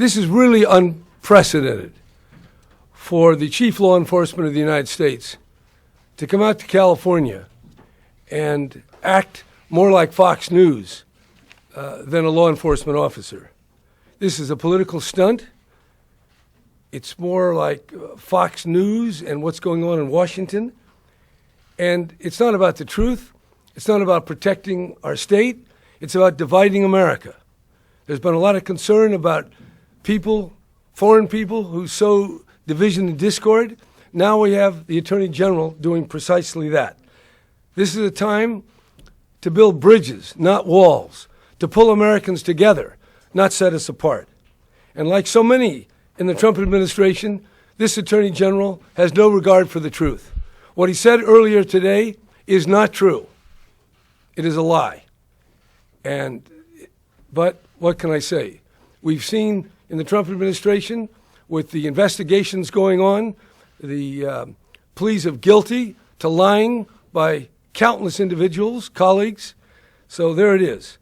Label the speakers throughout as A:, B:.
A: This is really unprecedented for the chief law enforcement of the United States to come out to California and act more like Fox News than a law enforcement officer. This is a political stunt. It's more like Fox News and what's going on in Washington. And it's not about the truth. It's not about protecting our state. It's about dividing America. There's been a lot of concern about people, foreign people, who sow division and discord. Now we have the Attorney General doing precisely that. This is a time to build bridges, not walls, to pull Americans together, not set us apart. And like so many in the Trump administration, this Attorney General has no regard for the truth. What he said earlier today is not true. It is a lie. But what can I say? We've seen in the Trump administration, with the investigations going on, the pleas of guilty to lying by countless individuals, colleagues. So there it is.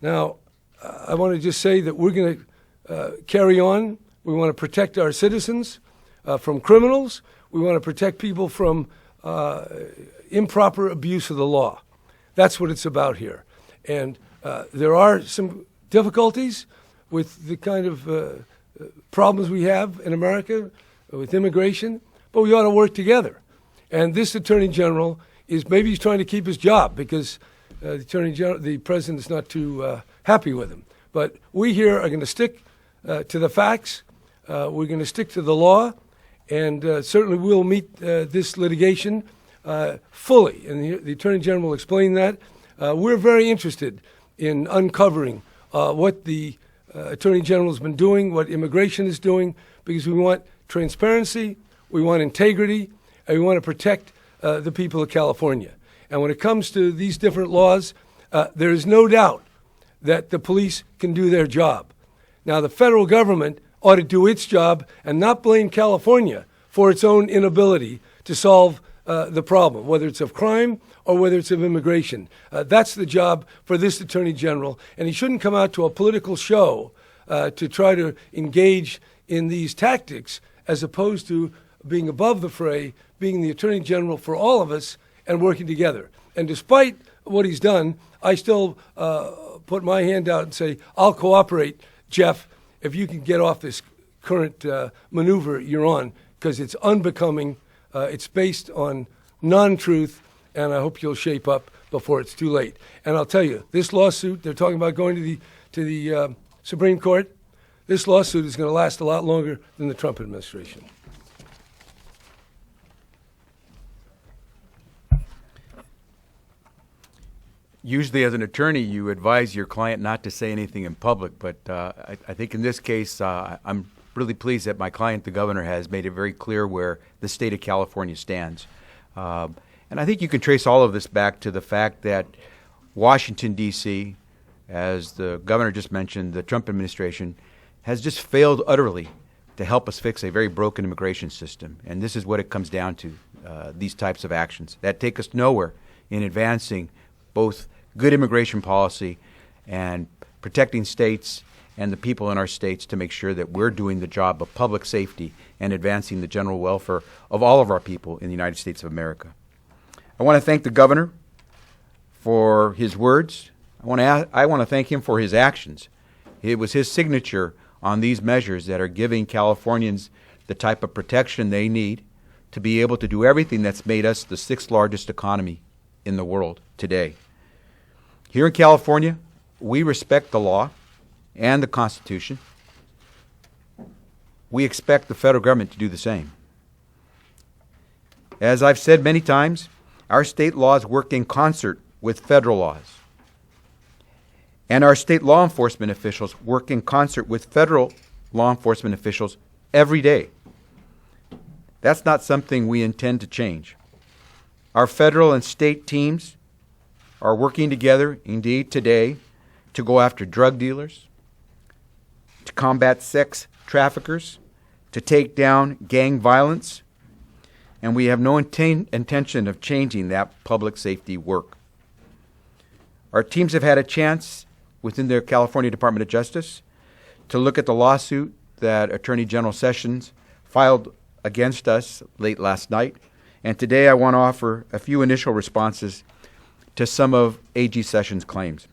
A: Now, I want to just say that we're going to carry on. We want to protect our citizens from criminals. We want to protect people from improper abuse of the law. That's what it's about here. And there are some difficulties with the kind of problems we have in America with immigration, but we ought to work together. And this Attorney General is maybe he's trying to keep his job because the President is not too happy with him. But we here are going to stick to the facts. We're going to stick to the law, and certainly we'll meet this litigation fully. And the Attorney General explained that. We're very interested in uncovering what the Attorney General has been doing, what immigration is doing, because we want transparency, we want integrity, and we want to protect the people of California. And when it comes to these different laws, there is no doubt that the police can do their job. Now, the federal government ought to do its job and not blame California for its own inability to solve the problem, whether it's of crime or whether it's of immigration. That's the job for this Attorney General, and he shouldn't come out to a political show to try to engage in these tactics as opposed to being above the fray, being the Attorney General for all of us and working together. And despite what he's done, I still put my hand out and say, I'll cooperate, Jeff, if you can get off this current maneuver you're on, because it's unbecoming. It's based on non-truth, and I hope you'll shape up before it's too late. And I'll tell you, this lawsuit, they're talking about going to the Supreme Court. This lawsuit is going to last a lot longer than the Trump administration.
B: Usually as an attorney, you advise your client not to say anything in public, but I think in this case, I'm really pleased that my client, the governor, has made it very clear where the state of California stands. And I think you can trace all of this back to the fact that Washington, D.C., as the governor just mentioned, the Trump administration, has just failed utterly to help us fix a very broken immigration system. And this is what it comes down to, these types of actions that take us nowhere in advancing both good immigration policy and protecting states and the people in our states to make sure that we're doing the job of public safety and advancing the general welfare of all of our people in the United States of America. I want to thank the governor for his words. I want to thank him for his actions. It was his signature on these measures that are giving Californians the type of protection they need to be able to do everything that's made us the sixth largest economy in the world today. Here in California, we respect the law and the Constitution. We expect the federal government to do the same. As I've said many times, our state laws work in concert with federal laws. And our state law enforcement officials work in concert with federal law enforcement officials every day. That's not something we intend to change. Our federal and state teams are working together, indeed today, to go after drug dealers, to combat sex traffickers, to take down gang violence, and we have no intention of changing that public safety work. Our teams have had a chance within the California Department of Justice to look at the lawsuit that Attorney General Sessions filed against us late last night. And today I want to offer a few initial responses to some of AG Sessions' claims.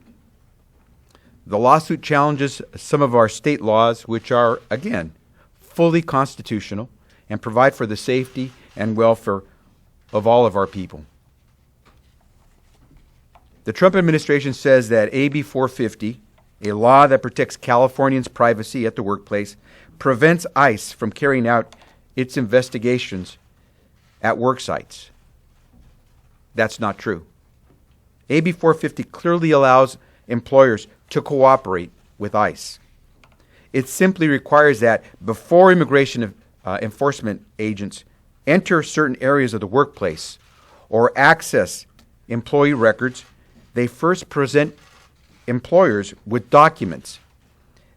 B: The lawsuit challenges some of our state laws, which are, again, fully constitutional and provide for the safety and welfare of all of our people. The Trump administration says that AB 450, a law that protects Californians' privacy at the workplace, prevents ICE from carrying out its investigations at work sites. That's not true. AB 450 clearly allows employers to cooperate with ICE. It simply requires that before immigration enforcement agents enter certain areas of the workplace or access employee records, they first present employers with documents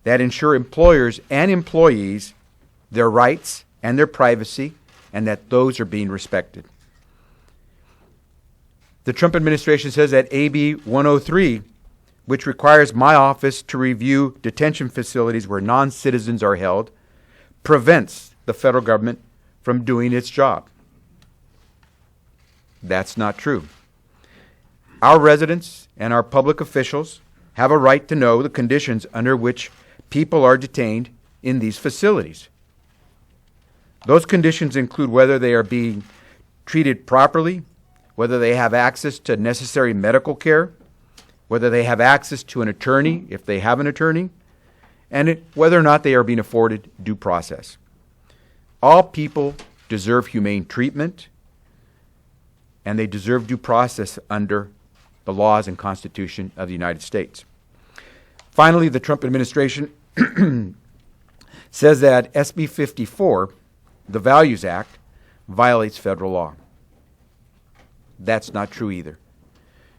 B: that ensure employers and employees their rights and their privacy, and that those are being respected. The Trump administration says that AB 103, which requires my office to review detention facilities where non-citizens are held, prevents the federal government from doing its job. That's not true. Our residents and our public officials have a right to know the conditions under which people are detained in these facilities. Those conditions include whether they are being treated properly, whether they have access to necessary medical care, whether they have access to an attorney, if they have an attorney, and whether or not they are being afforded due process. All people deserve humane treatment, and they deserve due process under the laws and Constitution of the United States. Finally, the Trump administration says that SB 54, the Values Act, violates federal law. That's not true either.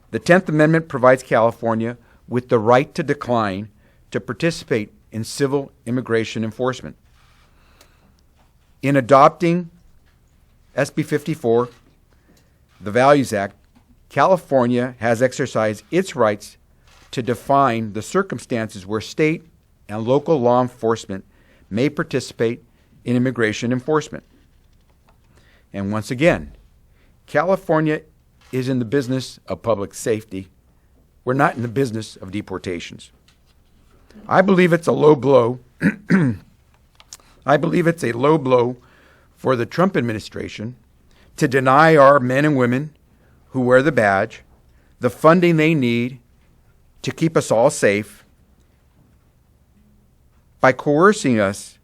B: The 10th Amendment provides California with the right to decline to participate in civil immigration enforcement. In adopting SB 54, the Values Act, California has exercised its rights to define the circumstances where state and local law enforcement may participate in immigration enforcement. And once again, California is in the business of public safety. We're not in the business of deportations. I believe it's a low blow. I believe it's a low blow for the Trump administration to deny our men and women who wear the badge the funding they need to keep us all safe by coercing us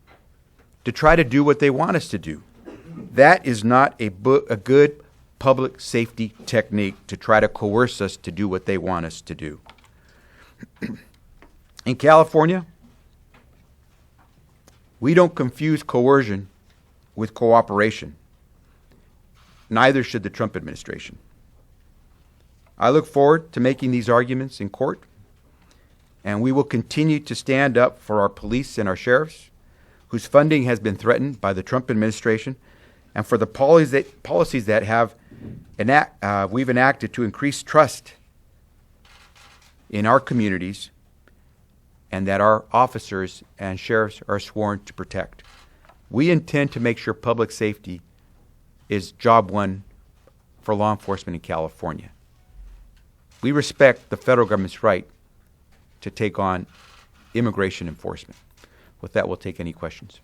B: to try to do what they want us to do. That is not a good public safety technique, to try to coerce us to do what they want us to do. In California, we don't confuse coercion with cooperation. Neither should the Trump administration. I look forward to making these arguments in court, and we will continue to stand up for our police and our sheriffs, whose funding has been threatened by the Trump administration, and for the policies that have we've enacted to increase trust in our communities and that our officers and sheriffs are sworn to protect. We intend to make sure public safety is job one for law enforcement in California. We respect the federal government's right to take on immigration enforcement. With that, we'll take any questions.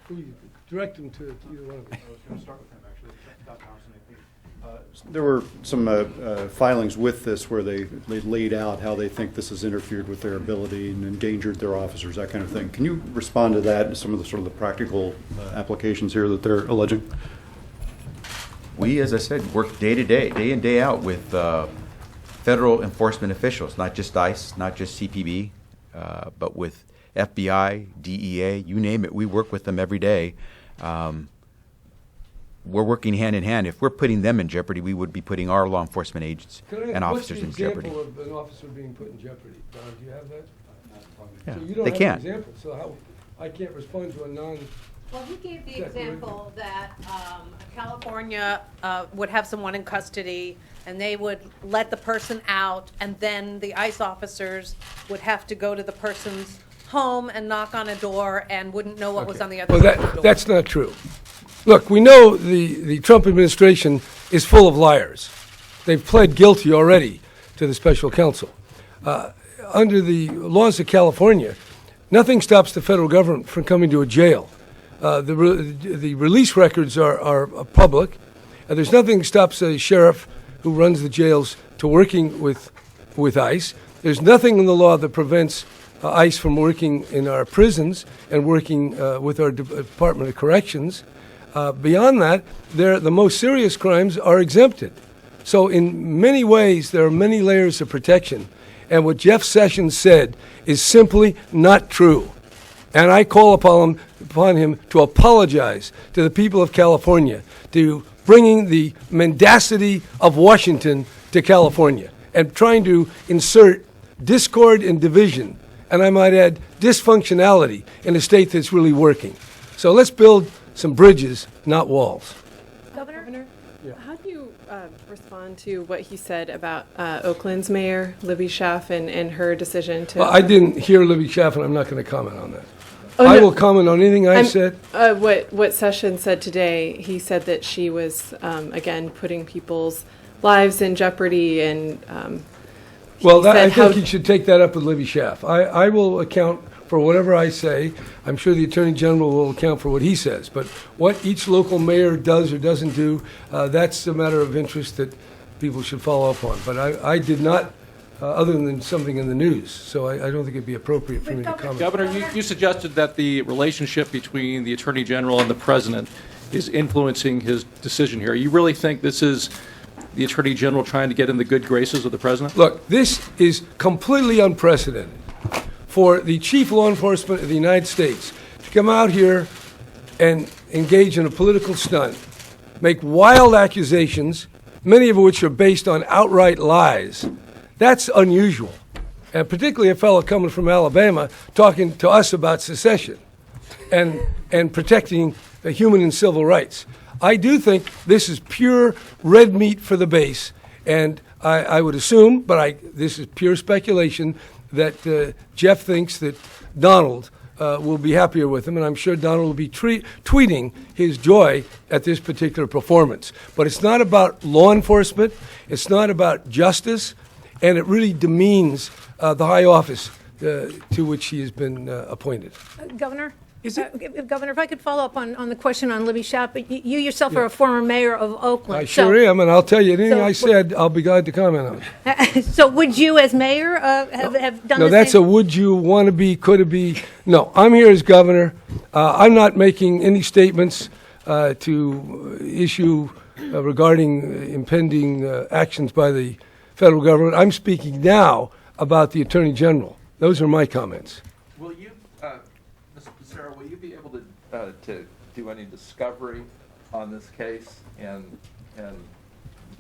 A: Please direct them to either one of them.
C: I was going to start with him, actually. Dr. Thompson, I think. There were some filings with this where they laid out how they think this has interfered with their ability and endangered their officers, that kind of thing. Can you respond to that and some of the sort of the practical applications here that they're alleging?
B: We, as I said, work day to day, day in, day out with federal enforcement officials, not just ICE, not just CPB, but with FBI, DEA, you name it. We work with them every day. We're working hand in hand. If we're putting them in jeopardy, we would be putting our law enforcement agents and officers in jeopardy.
A: What's the example of an officer being put in jeopardy? Don, do you have that?
B: Yeah,
A: So you don't
B: they
A: have
B: can't.
A: an example. So how, I can't respond to a
D: Well, he gave the example that California would have someone in custody, and they would let the person out, and then the ICE officers would have to go to the person's home and knock on a door and wouldn't know what was on the other
A: Well,
D: side of the door.
A: that's not true. Look, we know the Trump administration is full of liars. They've pled guilty already to the special counsel. Under the laws of California, nothing stops the federal government from coming to a jail. The release records are public. There's nothing that stops a sheriff who runs the jails to working with ICE. There's nothing in the law that prevents ICE from working in our prisons and working with our Department of Corrections. Beyond that, the most serious crimes are exempted. So in many ways, there are many layers of protection. And what Jeff Sessions said is simply not true. And I call upon him to apologize to the people of California, to bringing the mendacity of Washington to California and trying to insert discord and division, and I might add dysfunctionality, in a state that's really working. So let's build some bridges, not walls.
E: Governor, how do you respond to what he said about Oakland's mayor, Libby Schaaf, and her decision to...
A: Well, I didn't hear Libby Schaaf, and I'm not going to comment on that.
E: Oh,
A: I
E: no.
A: will comment on anything I said.
E: What Sessions said today, he said that she was, again, putting people's lives in jeopardy, and
A: Well, I
E: said
A: think you should take that up with Libby Schaaf. I will account for whatever I say. I'm sure the Attorney General will account for what he says. But what each local mayor does or doesn't do, that's a matter of interest that people should follow up on. But I did not, other than something in the news, so I don't think it'd be appropriate for me to comment.
F: Governor, you suggested that the relationship between the Attorney General and the President is influencing his decision here. You really think this is the Attorney General trying to get in the good graces of the President?
A: Look, this is completely unprecedented for the chief law enforcement of the United States to come out here and engage in a political stunt, make wild accusations, many of which are based on outright lies. That's unusual, and particularly a fellow coming from Alabama talking to us about secession and protecting human and civil rights. I do think this is pure red meat for the base, and I would assume, but this is pure speculation, that Jeff thinks that Donald will be happier with him, and I'm sure Donald will be tweeting his joy at this particular performance. But it's not about law enforcement, it's not about justice, and it really demeans the high office to which he has been appointed.
D: Governor? Governor, if I could follow up on the question on Libby Schaaf, but you yourself are a former mayor of Oakland.
A: I sure am, and I'll tell you, anything
D: so-
A: I said, I'll be glad to comment on.
D: So would you, as mayor, have done
A: No,
D: the
A: that's a
D: same?
A: would you, want to be, could it be. No, I'm here as governor. I'm not making any statements to issue regarding impending actions by the federal government. I'm speaking now about the Attorney General. Those are my comments.
G: Will you, Mr. Pissarro, will you be able to do any discovery on this case? And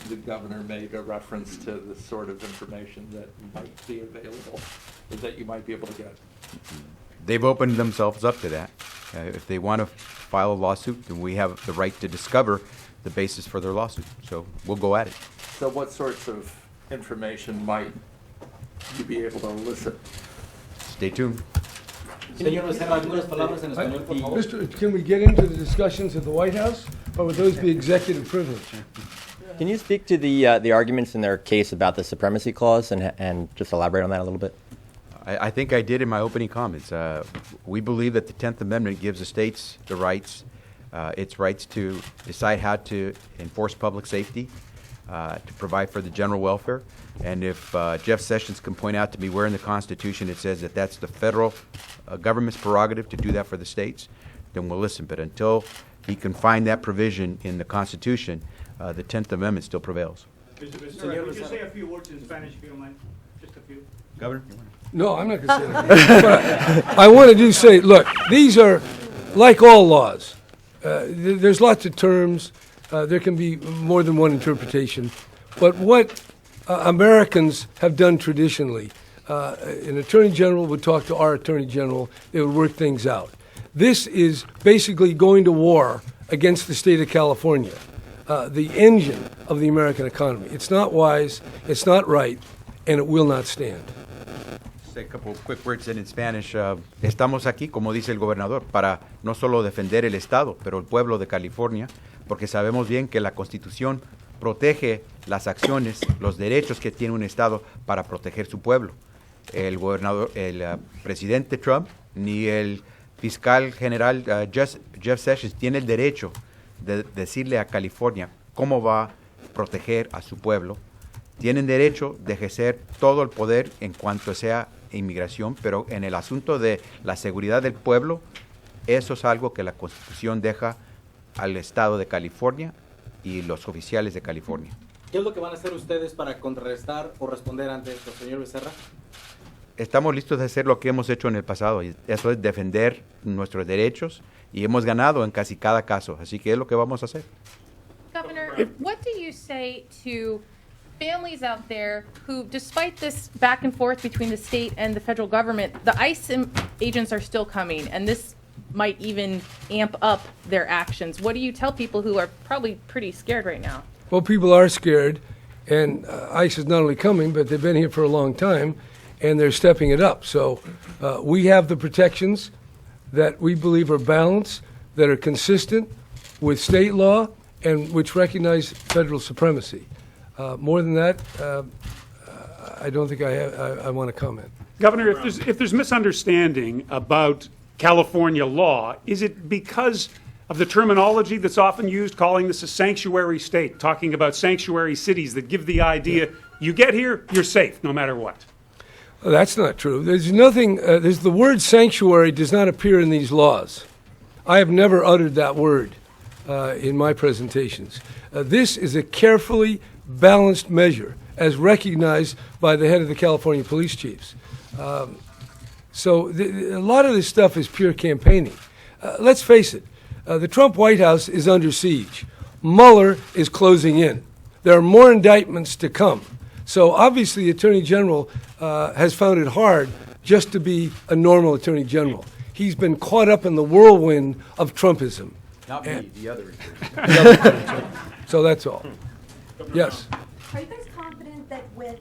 G: the governor made a reference to the sort of information that might be available, or that you might be able to get.
B: They've opened themselves up to that. If they want to file a lawsuit, then we have the right to discover the basis for their lawsuit. So we'll go at it.
G: So what sorts of information might you be able to elicit?
B: Stay tuned.
H: Señor Becerra, algunas palabras en español, por favor.
A: Mr., can we get into the discussions at the White House, or would those be executive privilege?
H: Can you speak to the arguments in their case about the supremacy clause and just elaborate on that a little bit?
B: I think I did in my opening comments. We believe that the 10th Amendment gives the states the rights, its rights to decide how to enforce public safety, to provide for the general welfare. And if Jeff Sessions can point out to me where in the Constitution it says that that's the federal government's prerogative to do that for the states, then we'll listen. But until he can find that provision in the Constitution, the 10th Amendment still prevails.
I: Mr. Becerra, could you say a few words in Spanish, if you don't mind? Just a few.
B: Governor?
A: No, I'm not going to say that. But I want to say, look, these are, like all laws, there's lots of terms. There can be more than one interpretation. But what Americans have done traditionally, an attorney general would talk to our attorney general. They would work things out. This is basically going to war against the state of California, the engine of the American economy. It's not wise, it's not right, and it will not stand.
B: Say a couple of quick words in Spanish. Estamos aquí, como dice el gobernador, para no solo defender el Estado, pero el pueblo de California, porque sabemos bien que la Constitución protege las acciones, los derechos que tiene un Estado para proteger su pueblo. El gobernador, el presidente Trump, ni el fiscal general Jeff Sessions tiene el derecho de decirle a California cómo va a proteger a su pueblo. Tienen derecho de ejercer todo el poder en cuanto sea inmigración, pero en el asunto de la seguridad del pueblo, eso es algo que la Constitución deja al Estado de California y los oficiales de California.
J: ¿Qué es lo que van a hacer ustedes para contrarrestar o responder ante esto, señor Becerra?
B: Estamos listos de hacer lo que hemos hecho en el pasado, y eso es defender nuestros derechos, y hemos ganado en casi cada caso, así que es lo que vamos a hacer.
K: Governor, what do you say to families out there who, despite this back and forth between the state and the federal government, the ICE agents are still coming, and this might even amp up their actions? What do you tell people who are probably pretty scared right now?
A: Well, people are scared, and ICE is not only coming, but they've been here for a long time, and they're stepping it up. So we have the protections that we believe are balanced, that are consistent with state law, and which recognize federal supremacy. More than that, I don't think I want to comment.
I: Governor, if there's misunderstanding about California law, is it because of the terminology that's often used, calling this a sanctuary state, talking about sanctuary cities that give the idea you get here, you're safe no matter what?
A: Well, that's not true. There's nothing, the word sanctuary does not appear in these laws. I have never uttered that word in my presentations. This is a carefully balanced measure, as recognized by the head of the California Police Chiefs. So a lot of this stuff is pure campaigning. Let's face it, the Trump White House is under siege. Mueller is closing in. There are more indictments to come. So obviously the Attorney General has found it hard just to be a normal Attorney General. He's been caught up in the whirlwind of Trumpism.
B: Not me, the other.
A: So that's all. Yes.
L: Are you guys confident that with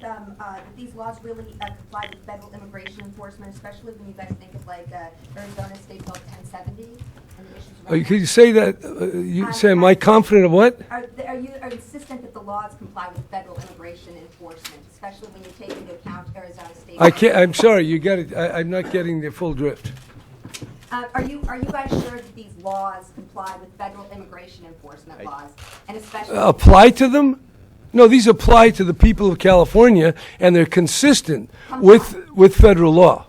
L: these laws really comply with federal immigration enforcement, especially when you guys think of like Arizona State Bill 1070 and the issues around
A: Could you say that? You say, am I confident of what?
L: Are you insistent that the laws comply with federal immigration enforcement, especially when you take into account Arizona State?
A: I can't. I'm sorry. You got it. I'm not getting the full drift.
L: Are you guys sure that these laws comply with federal immigration enforcement laws, and especially
A: Apply to them? No, these apply to the people of California, and they're consistent with federal law.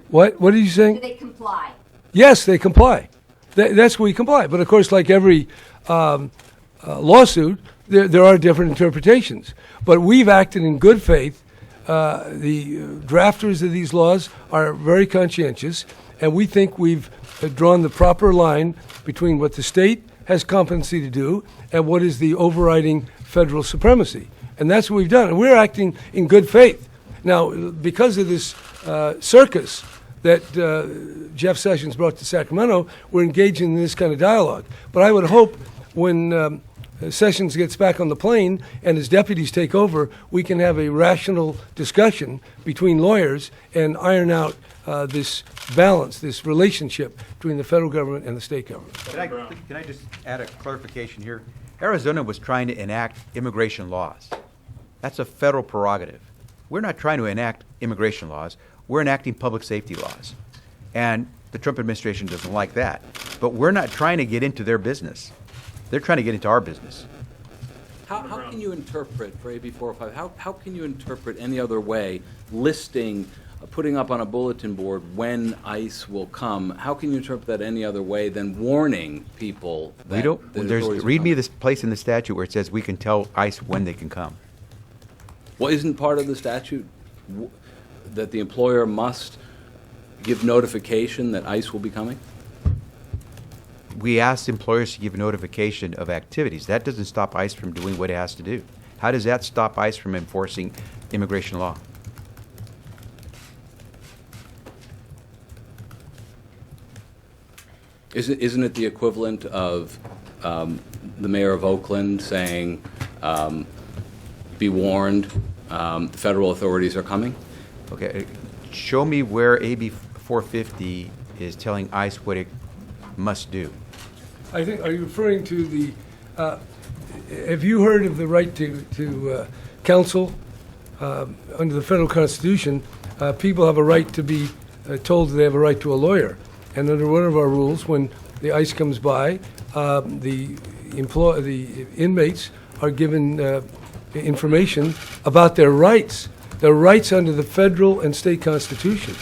A: What are you saying?
L: do they comply?
A: Yes, they comply. That's where we comply. But of course, like every lawsuit, there are different interpretations. But we've acted in good faith. The drafters of these laws are very conscientious, and we think we've drawn the proper line between what the state has competency to do and what is the overriding federal supremacy. And that's what we've done. And we're acting in good faith. Now, because of this circus that Jeff Sessions brought to Sacramento, we're engaging in this kind of dialogue. But I would hope when Sessions gets back on the plane and his deputies take over, we can have a rational discussion between lawyers and iron out this balance, this relationship between the federal government and the state government.
B: Can I just add a clarification here? Arizona was trying to enact immigration laws. That's a federal prerogative. We're not trying to enact immigration laws. We're enacting public safety laws. And the Trump administration doesn't like that. But we're not trying to get into their business. They're trying to get into our business.
J: How can you interpret, for AB 405, how can you interpret any other way listing, putting up on a bulletin board when ICE will come? How can you interpret that any other way than warning people that
B: We don't.
J: the
B: There's
J: authorities are
B: read me
J: coming?
B: this place in the statute where it says we can tell ICE when they can come.
J: Well, isn't part of the statute that the employer must give notification that ICE will be coming?
B: We ask employers to give notification of activities. That doesn't stop ICE from doing what it has to do. How does that stop ICE from enforcing immigration law?
J: Isn't it the equivalent of the mayor of Oakland saying, be warned, the federal authorities are coming?
B: Okay, show me where AB 450 is telling ICE what it must do.
A: I think, are you referring to the, have you heard of the right to counsel? Under the federal constitution, people have a right to be told that they have a right to a lawyer. And under one of our rules, when the ICE comes by, the inmates are given information about their rights under the federal and state constitution.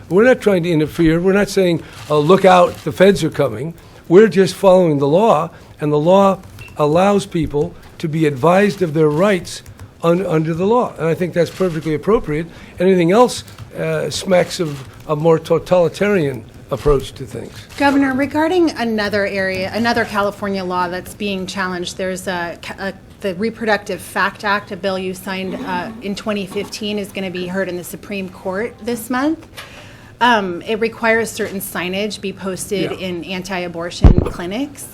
A: We're not trying to interfere. We're not saying, oh, look out, the feds are coming. We're just following the law, and the law allows people to be advised of their rights under the law. And I think that's perfectly appropriate. Anything else smacks of a more totalitarian approach to things.
M: Governor, regarding another California law that's being challenged, there's the Reproductive Fact Act, a bill you signed in 2015, is going to be heard in the Supreme Court this month. It requires certain signage be posted in anti-abortion clinics,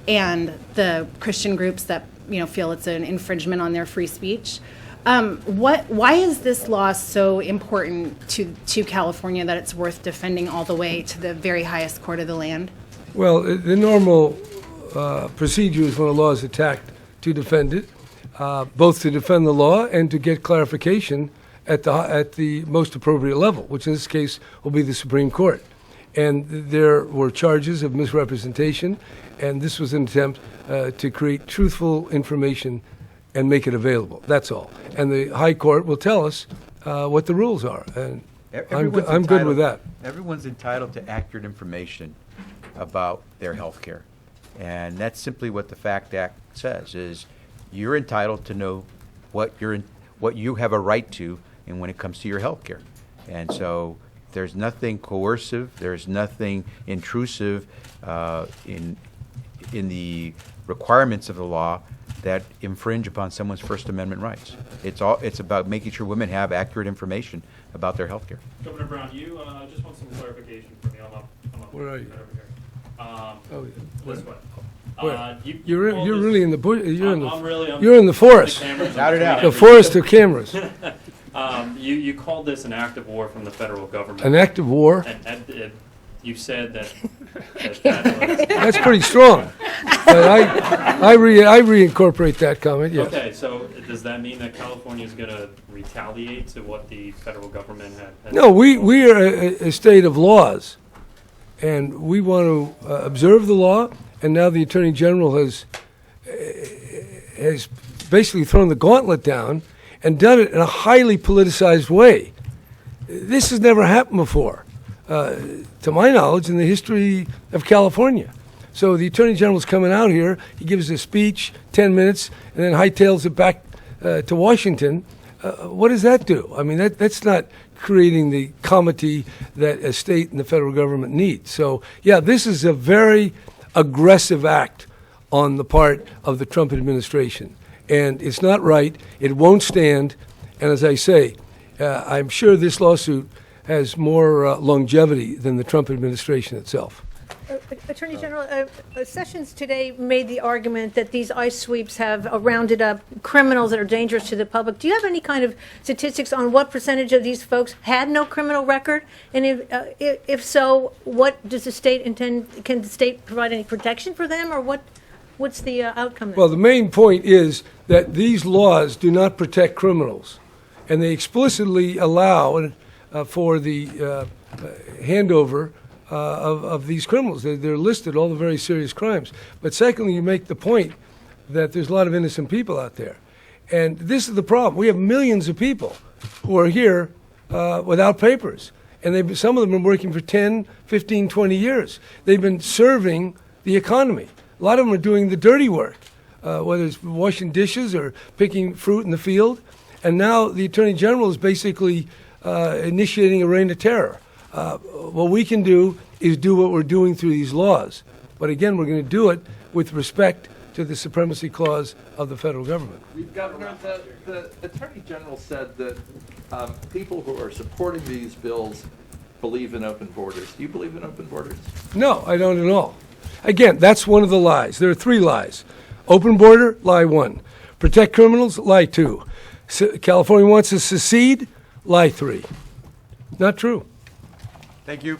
M: and the Christian groups that feel it's an infringement on their free speech. Why is this law so important to California that it's worth defending all the way to the very highest court of the land?
A: Well, the normal procedure is when a law is attacked to defend it, both to defend the law and to get clarification at the most appropriate level, which in this case will be the Supreme Court. And there were charges of misrepresentation, and this was an attempt to create truthful information and make it available. That's all. And the High Court will tell us what the rules are, and I'm good with that.
B: Everyone's entitled to accurate information about their health care. And that's simply what the FACT Act says, is you're entitled to know what you have a right to and when it comes to your health care. And so there's nothing coercive, there's nothing intrusive in the requirements of the law that infringe upon someone's First Amendment rights. It's about making sure women have accurate information about their health care.
N: Governor Brown, you just want some clarification from you. I'm up
A: Where are you?
N: over here. This way.
A: You're really in the bush. You're
N: I'm
A: in the forest.
N: Shout it out.
A: The forest of cameras.
N: You called this an act of war from the federal government.
A: An act of war?
N: And you said that was...
A: That's pretty strong. But I reincorporate that comment, yes.
N: Okay, so does that mean that California is going to retaliate to what the federal government had?
A: No, we are a state of laws, and we want to observe the law, and now the Attorney General has basically thrown the gauntlet down and done it in a highly politicized way. This has never happened before, to my knowledge, in the history of California. So the Attorney General's coming out here, he gives a speech, 10 minutes, and then hightails it back to Washington. What does that do? I mean, that's not creating the comity that a state and the federal government need. So, yeah, this is a very aggressive act on the part of the Trump administration. And it's not right. It won't stand. And as I say, I'm sure this lawsuit has more longevity than the Trump administration itself.
O: Attorney General, Sessions today made the argument that these ICE sweeps have rounded up criminals that are dangerous to the public. Do you have any kind of statistics on what percentage of these folks had no criminal record? And if so, what does the state intend? Can the state provide any protection for them, or what's the outcome there?
A: Well, the main point is that these laws do not protect criminals, and they explicitly allow for the handover of these criminals. They're listed, all the very serious crimes. But secondly, you make the point that there's a lot of innocent people out there. And this is the problem. We have millions of people who are here without papers. And some of them have been working for 10, 15, 20 years. They've been serving the economy. A lot of them are doing the dirty work, whether it's washing dishes or picking fruit in the field. And now the Attorney General is basically initiating a reign of terror. What we can do is do what we're doing through these laws. But again, we're going to do it with respect to the supremacy clause of the federal government.
G: Governor, the Attorney General said that people who are supporting these bills believe in open borders. Do you believe in open borders?
A: No, I don't at all. Again, that's one of the lies. There are 3 lies. Open border, lie 1. Protect criminals, lie 2. California wants to secede, lie 3. Not true.
B: Thank you.